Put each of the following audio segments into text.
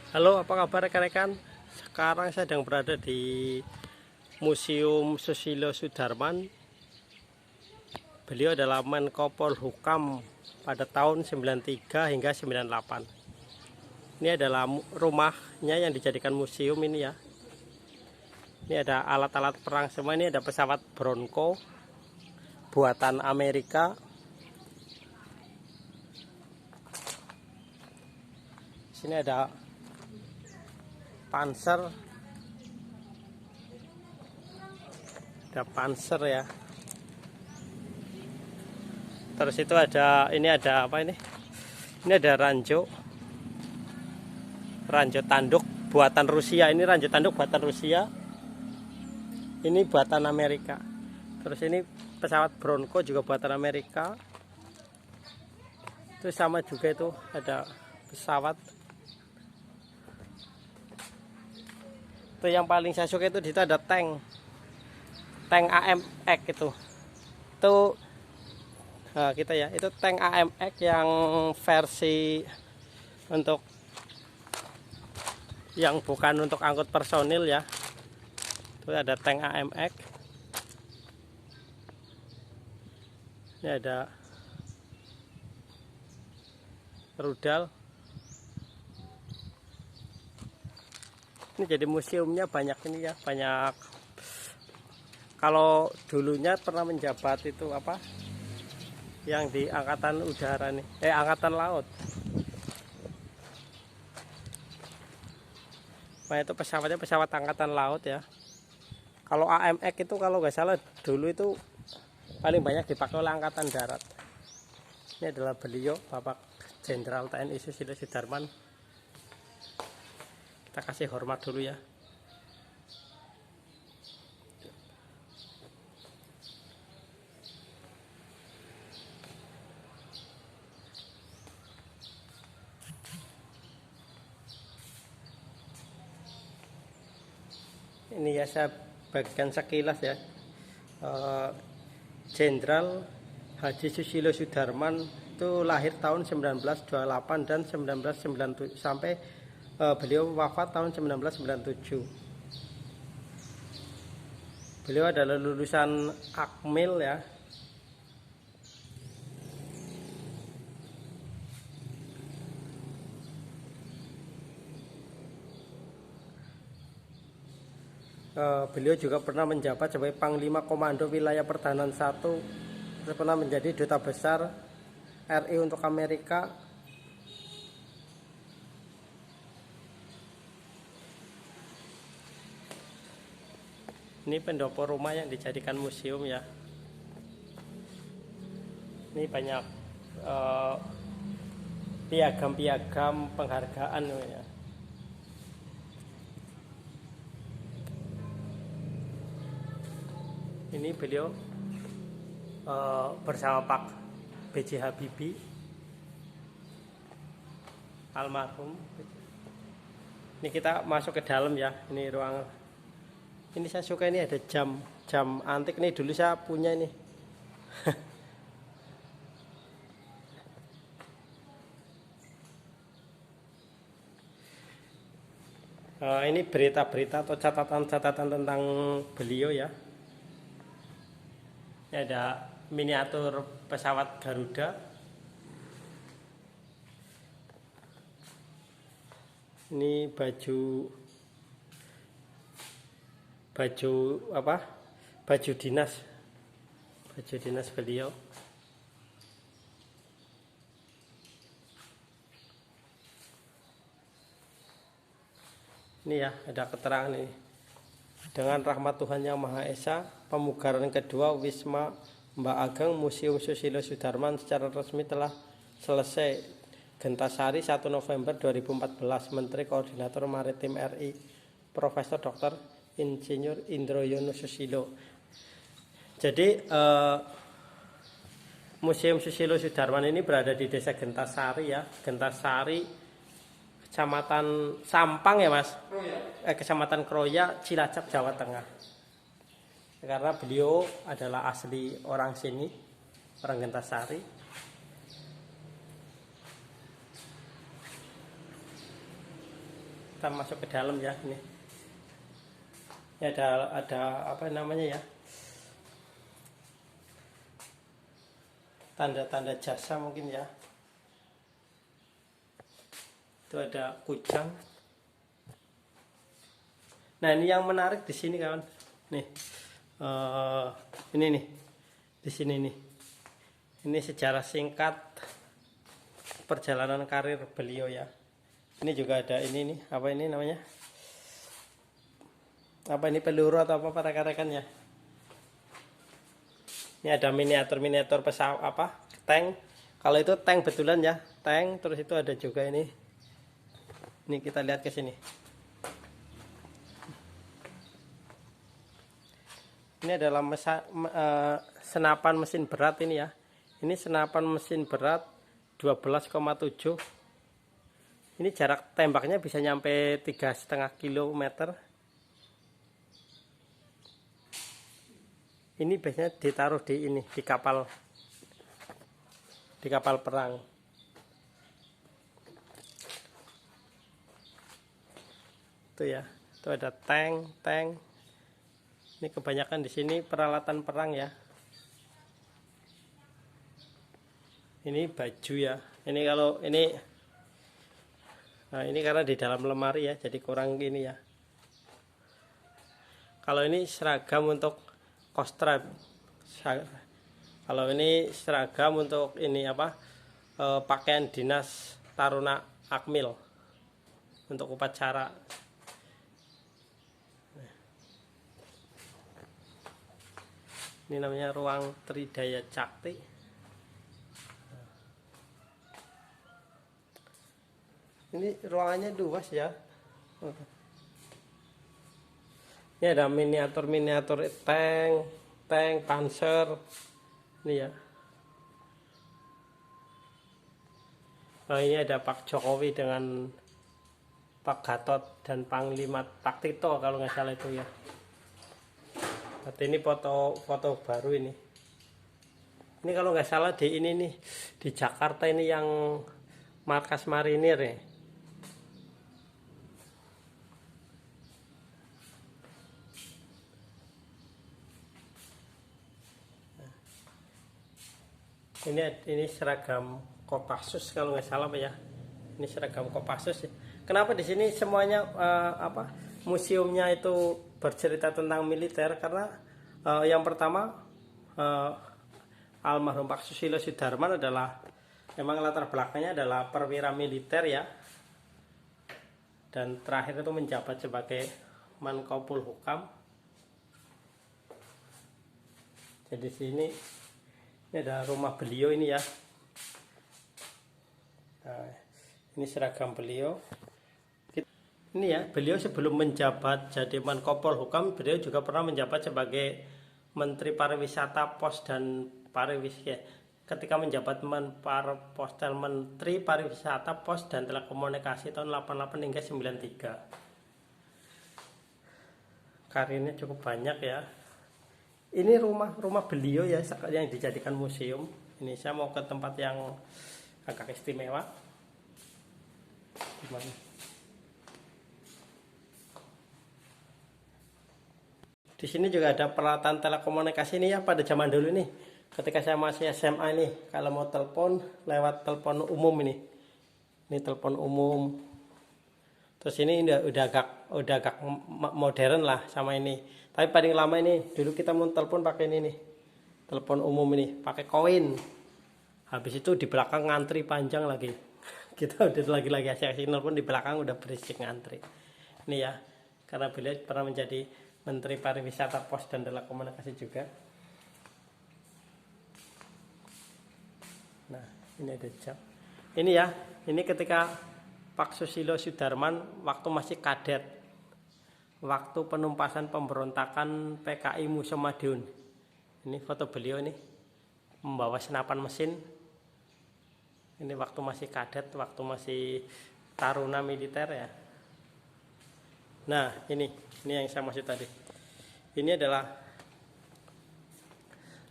Halo, apa kabar rekan-rekan? Sekarang saya sedang berada di Museum Susilo Sudarman. Beliau adalah Menko Polhukam pada tahun 93 hingga 98. Ini adalah rumahnya yang dijadikan museum ini ya. Ini ada alat-alat perang semua. Ini ada pesawat Bronco buatan Amerika. Sini ada Panzer, ada Panzer ya. Terus itu ada, ini ada apa ini? Ini ada ranjau tanduk buatan Rusia. Ini ranjau tanduk buatan Rusia. Ini buatan Amerika. Terus ini pesawat Bronco juga buatan Amerika. Itu sama juga, itu ada pesawat. Itu yang paling saya suka itu di situ ada tank AMX itu. Nah, kita ya, itu tank AMX yang versi untuk yang bukan untuk angkut personil ya. Itu ada tank AMX. Ini ada rudal. Ini jadi museumnya banyak ini ya, banyak. Kalau dulunya pernah menjabat itu apa? Yang di angkatan udara nih, angkatan laut. Nah, itu pesawatnya pesawat angkatan laut ya. Kalau AMX itu kalau nggak salah dulu itu paling banyak dipakai oleh angkatan darat. Ini adalah beliau, Bapak Jenderal TNI Susilo Sudarman. Kita kasih hormat dulu ya. Ini ya, saya bagikan sekilas ya. Jenderal Haji Susilo Sudarman itu lahir tahun 1928 dan 1997 sampai beliau wafat tahun 1997. Beliau adalah lulusan Akmil ya. Beliau juga pernah menjabat sebagai Panglima Komando Wilayah Pertahanan 1, terus pernah menjadi Duta Besar RI untuk Amerika. Ini pendopo rumah yang dijadikan museum ya. Ini banyak piagam-piagam penghargaan ya. Ini beliau bersama Pak B.J. Habibie, almarhum. Ini kita masuk ke dalam ya. Ini ruang. Ini saya suka, ini ada jam antik nih, dulu saya punya ini. Ini berita-berita atau catatan-catatan tentang beliau ya. Ini ada miniatur pesawat Garuda. Ini baju apa? Baju dinas beliau. Ini ya, ada keterangan ini. Dengan rahmat Tuhan Yang Maha Esa, pemugaran kedua Wisma Mbak Ageng Museum Susilo Sudarman secara resmi telah selesai. Gentasari 1 November 2014. Menteri Koordinator Maritim RI Profesor Dr. Insinyur Indroyono Susilo. Jadi Museum Susilo Sudarman ini berada di Desa Gentasari ya. Gentasari, Kecamatan Sampang ya Mas? Kecamatan Kroya, Cilacap, Jawa Tengah. Karena beliau adalah asli orang sini, orang Gentasari. Kita masuk ke dalam ya. Ini ada apa namanya ya, tanda-tanda jasa mungkin ya. Itu ada kujang. Nah ini yang menarik di sini kawan. Nih, ini nih, di sini nih. Ini sejarah singkat perjalanan karir beliau ya. Ini juga ada ini nih, apa ini namanya? Apa ini, peluru atau apa rekan-rekan ya? Ini ada miniatur pesawat apa? Tank. Kalau itu tank betulan ya, tank. Terus itu ada juga ini. Ini kita lihat ke sini. Ini adalah senapan mesin berat ini ya. Ini senapan mesin berat 12,7. Ini jarak tembaknya bisa nyampe 3,5 km. Ini biasanya ditaruh di ini, di kapal perang. Itu ya, itu ada tank. Ini kebanyakan di sini peralatan perang ya. Ini baju ya. Ini kalau ini, nah ini karena di dalam lemari ya, jadi kurang gini ya. Kalau ini seragam untuk kostrad. Kalau ini seragam untuk ini apa? Pakaian dinas Taruna Akmil untuk upacara. Ini namanya ruang Tridaya Cakti. Ini ruangannya luas ya. Ini ada miniatur tank, panser. Ini ya. Nah, ini ada Pak Jokowi dengan Pak Gatot dan Panglima Pak Tito kalau nggak salah itu ya. Ini foto baru ini. Ini kalau nggak salah di ini nih, di Jakarta ini yang markas marinir ya. Ini seragam Kopassus kalau nggak salah ya. Ini seragam Kopassus ya. Kenapa di sini semuanya museumnya itu bercerita tentang militer? Karena yang pertama almarhum Pak Susilo Sudarman adalah memang latar belakangnya adalah perwira militer ya, dan terakhir itu menjabat sebagai Menko Polhukam. Jadi sini ini ada rumah beliau ini ya. Nah, ini seragam beliau. Ini ya, beliau sebelum menjabat jadi Menko Polhukam, beliau juga pernah menjabat sebagai Menteri Pariwisata, Pos dan Pariwisata. Ketika menjabat Menteri Pariwisata, Pos dan Telekomunikasi tahun 88 hingga 93. Karirnya cukup banyak ya. Ini rumah beliau ya yang dijadikan museum. Ini saya mau ke tempat yang agak istimewa. Gimana? Di sini juga ada peralatan telekomunikasi ini ya, pada zaman dulu nih. Ketika saya masih SMA nih, kalau mau telepon lewat telepon umum ini. Ini telepon umum. Terus ini udah agak modern lah sama ini. Tapi paling lama ini, dulu kita mau telepon pakai ini nih. Telepon umum ini, pakai koin. Habis itu di belakang ngantri panjang lagi. Kita udah lagi-lagi asik-asik telepon, di belakang udah berisik ngantri. Ini ya, karena beliau pernah menjadi Menteri Pariwisata, Pos dan Telekomunikasi juga. Nah, ini ada jam. Ini ya, ini ketika Pak Susilo Sudarman waktu masih kadet, waktu penumpasan pemberontakan PKI Musa Madiun. Ini foto beliau nih, membawa senapan mesin. Ini waktu masih kadet, waktu masih taruna militer ya. Nah, ini yang saya maksud tadi. Ini adalah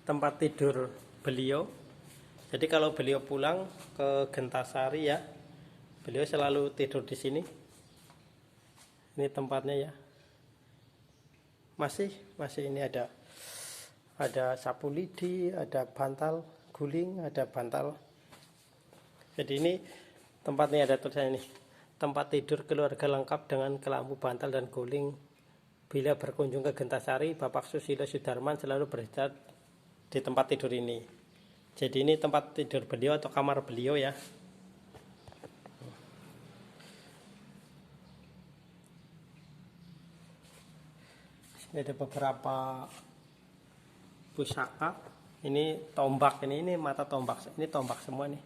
tempat tidur beliau. Jadi kalau beliau pulang ke Gentasari ya, beliau selalu tidur di sini. Ini tempatnya ya. Masih ini ada sapu lidi, ada bantal guling, ada bantal. Jadi ini tempatnya ada tulisannya nih. Tempat tidur keluarga lengkap dengan kelambu, bantal dan guling. Bila berkunjung ke Gentasari, Bapak Susilo Sudarman selalu beristirahat di tempat tidur ini. Jadi ini tempat tidur beliau atau kamar beliau ya. Ini ada beberapa pusaka. Ini tombak, ini mata tombak. Ini tombak semua nih.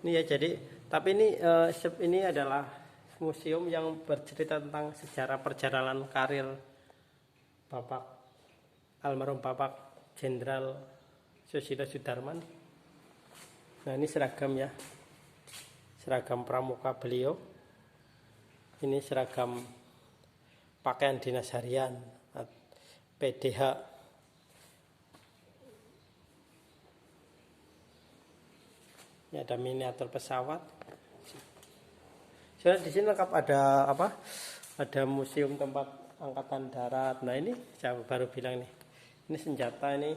Ini ya, jadi tapi ini adalah museum yang bercerita tentang sejarah perjalanan karir almarhum Bapak Jenderal Susilo Sudarman. Nah, ini seragam ya, seragam pramuka beliau. Ini seragam pakaian dinas harian PDH. Ini ada miniatur pesawat. Soalnya di sini lengkap ada apa? Ada museum tempat angkatan darat. Nah, ini saya baru bilang nih. Ini senjata ini.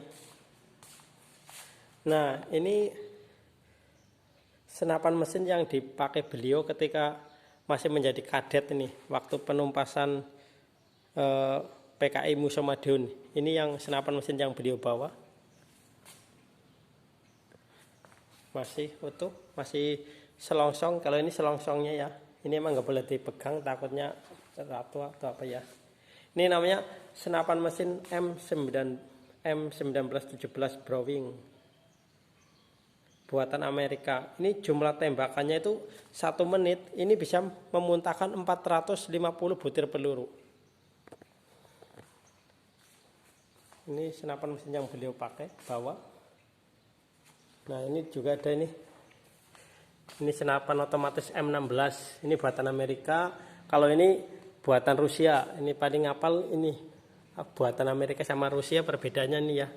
Nah, ini senapan mesin yang dipakai beliau ketika masih menjadi kadet ini, waktu penumpasan PKI Musa Madiun. Ini yang senapan mesin yang beliau bawa. Masih utuh, masih selongsong. Kalau ini selongsongnya ya, ini emang nggak boleh dipegang, takutnya ratu atau apa ya. Ini namanya senapan mesin M1917 Browning, buatan Amerika. Ini jumlah tembakannya itu 1 menit ini bisa memuntahkan 450 butir peluru. Ini senapan mesin yang beliau pakai bawa. Nah, ini juga ada ini senapan otomatis M16. Ini buatan Amerika. Kalau ini buatan Rusia. Ini paling ngapal ini buatan Amerika sama Rusia, perbedaannya nih ya.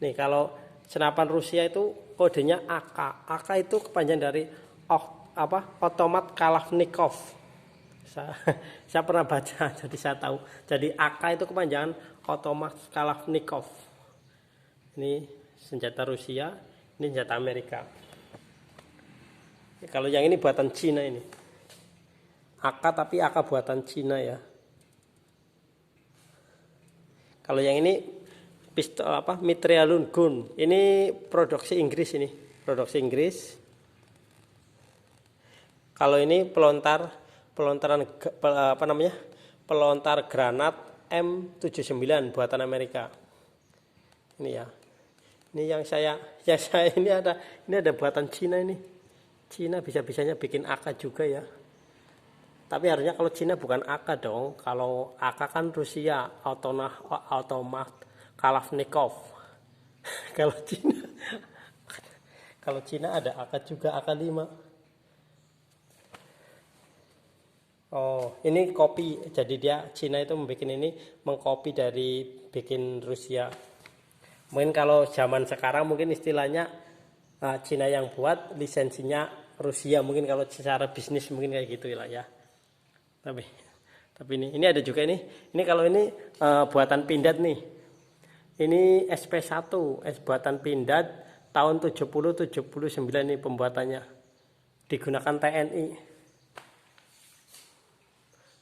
Nih, kalau senapan Rusia itu kodenya AK. AK itu kepanjangan dari otomat Kalashnikov. Saya pernah baca, jadi saya tahu. Jadi AK itu kepanjangan otomat Kalashnikov. Ini senjata Rusia, ini senjata Amerika. Kalau yang ini buatan Cina ini. AK tapi AK buatan Cina ya. Kalau yang ini pistol Mitraillon gun. Ini produksi Inggris ini. Produksi Inggris. Kalau ini pelontar granat M79 buatan Amerika. Ini ya. Ini yang saya ini ada buatan Cina ini. Cina bisa-bisanya bikin AK juga ya. Tapi harusnya kalau Cina bukan AK dong. Kalau AK kan Rusia, otomat Kalashnikov. Kalau Cina ada AK juga, AK-5. Oh, ini kopi. Jadi dia Cina itu mengkopi dari bikin Rusia. Mungkin kalau zaman sekarang mungkin istilahnya Cina yang buat, lisensinya Rusia. Mungkin kalau secara bisnis mungkin kayak gitu lah ya. Tapi ini ada juga ini. Ini kalau ini buatan Pindad nih. Ini SP1, buatan Pindad tahun 70-79 ini pembuatannya. Digunakan TNI.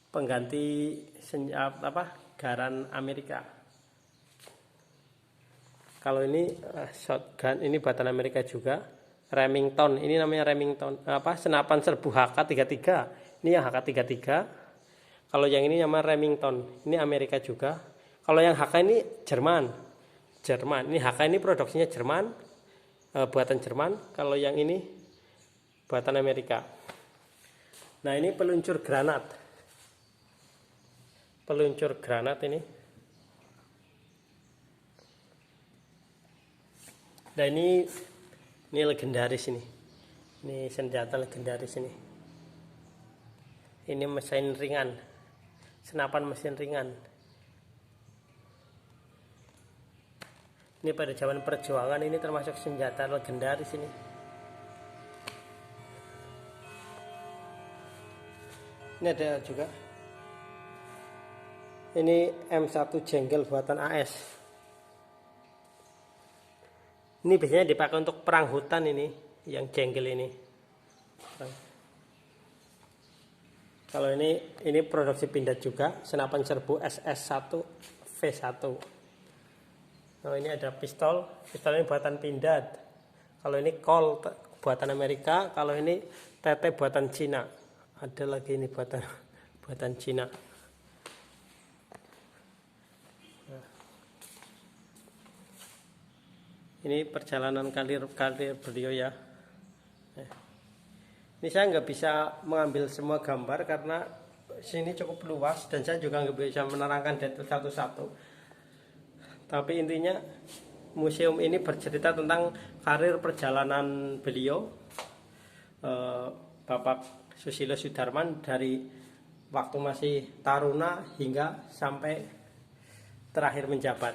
Pengganti garan Amerika. Kalau ini shotgun, ini buatan Amerika juga. Remington, ini namanya Remington. Senapan serbu HK-33. Ini yang HK-33. Kalau yang ini namanya Remington, ini Amerika juga. Kalau yang HK ini Jerman. Ini HK ini produksinya Jerman, buatan Jerman. Kalau yang ini buatan Amerika. Nah, ini peluncur granat. Ini. Nah, ini legendaris ini. Ini senjata legendaris ini. Ini mesin ringan. Senapan mesin ringan. Ini pada zaman perjuangan, ini termasuk senjata legendaris ini. Ini ada juga. Ini M1 Jenggel buatan AS. Ini biasanya dipakai untuk perang hutan ini, yang Jenggel ini. Kalau ini produksi pindad juga, senapan serbu SS1 V1. Nah, ini ada pistol ini buatan pindad. Kalau ini Colt buatan Amerika, kalau ini TT buatan Cina. Ada lagi ini buatan Cina. Nah, ini perjalanan karir beliau ya. Ini saya nggak bisa mengambil semua gambar karena sini cukup luas dan saya juga nggak bisa menerangkan detail satu-satu. Tapi intinya museum ini bercerita tentang karir perjalanan beliau, Bapak Susilo Soedarman, dari waktu masih taruna hingga sampai terakhir menjabat.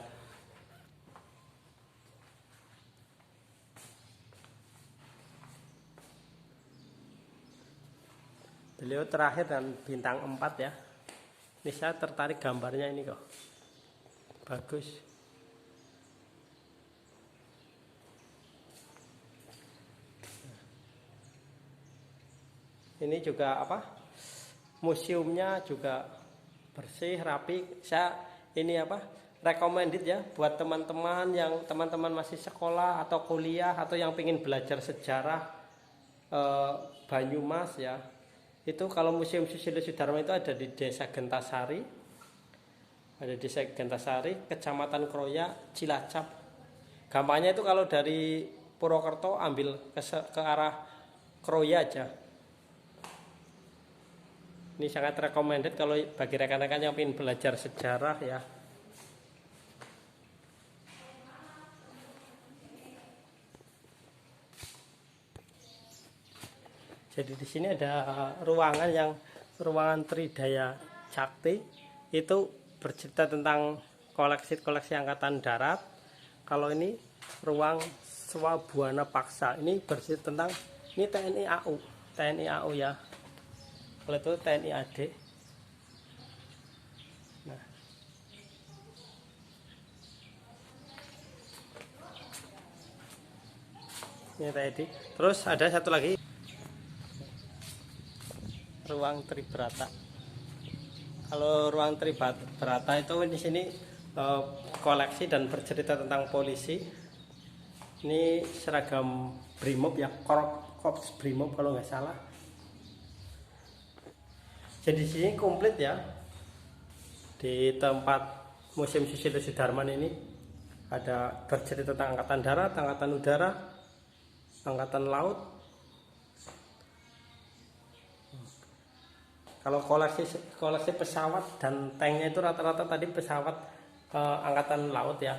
Beliau terakhir dan bintang 4 ya. Ini saya tertarik gambarnya ini kok. Bagus. Ini juga apa? Museumnya juga bersih, rapi. Saya ini apa? Recommended ya buat teman-teman yang masih sekolah atau kuliah atau yang ingin belajar sejarah Banyumas ya. Itu kalau Museum Susilo Soedarman itu ada di Desa Gentasari. Ada di Desa Gentasari, Kecamatan Kroya, Cilacap. Gampangnya itu kalau dari Purwokerto ambil ke arah Kroya aja. Ini sangat recommended kalau bagi rekan-rekan yang ingin belajar sejarah ya. Jadi di sini ada ruangan Tridaya Cakti, itu bercerita tentang koleksi Angkatan Darat. Kalau ini ruang Swabwana Paksa, ini bercerita tentang ini TNI AU ya. Kalau itu TNI AD. Nah, ini tadi. Terus ada satu lagi, ruang Tribrata. Kalau ruang Tribrata itu di sini koleksi dan bercerita tentang polisi. Ini seragam Brimob ya, Korps Brimob kalau nggak salah. Jadi di sini komplit ya. Di tempat Museum Susilo Soedarman ini ada bercerita tentang Angkatan Darat, Angkatan Udara, Angkatan Laut. Kalau koleksi pesawat dan tanknya itu rata-rata tadi pesawat Angkatan Laut ya.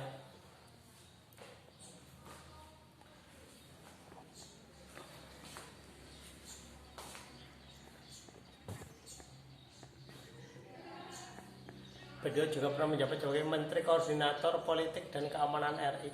Beliau juga pernah menjabat sebagai Menteri Koordinator Politik dan Keamanan RI.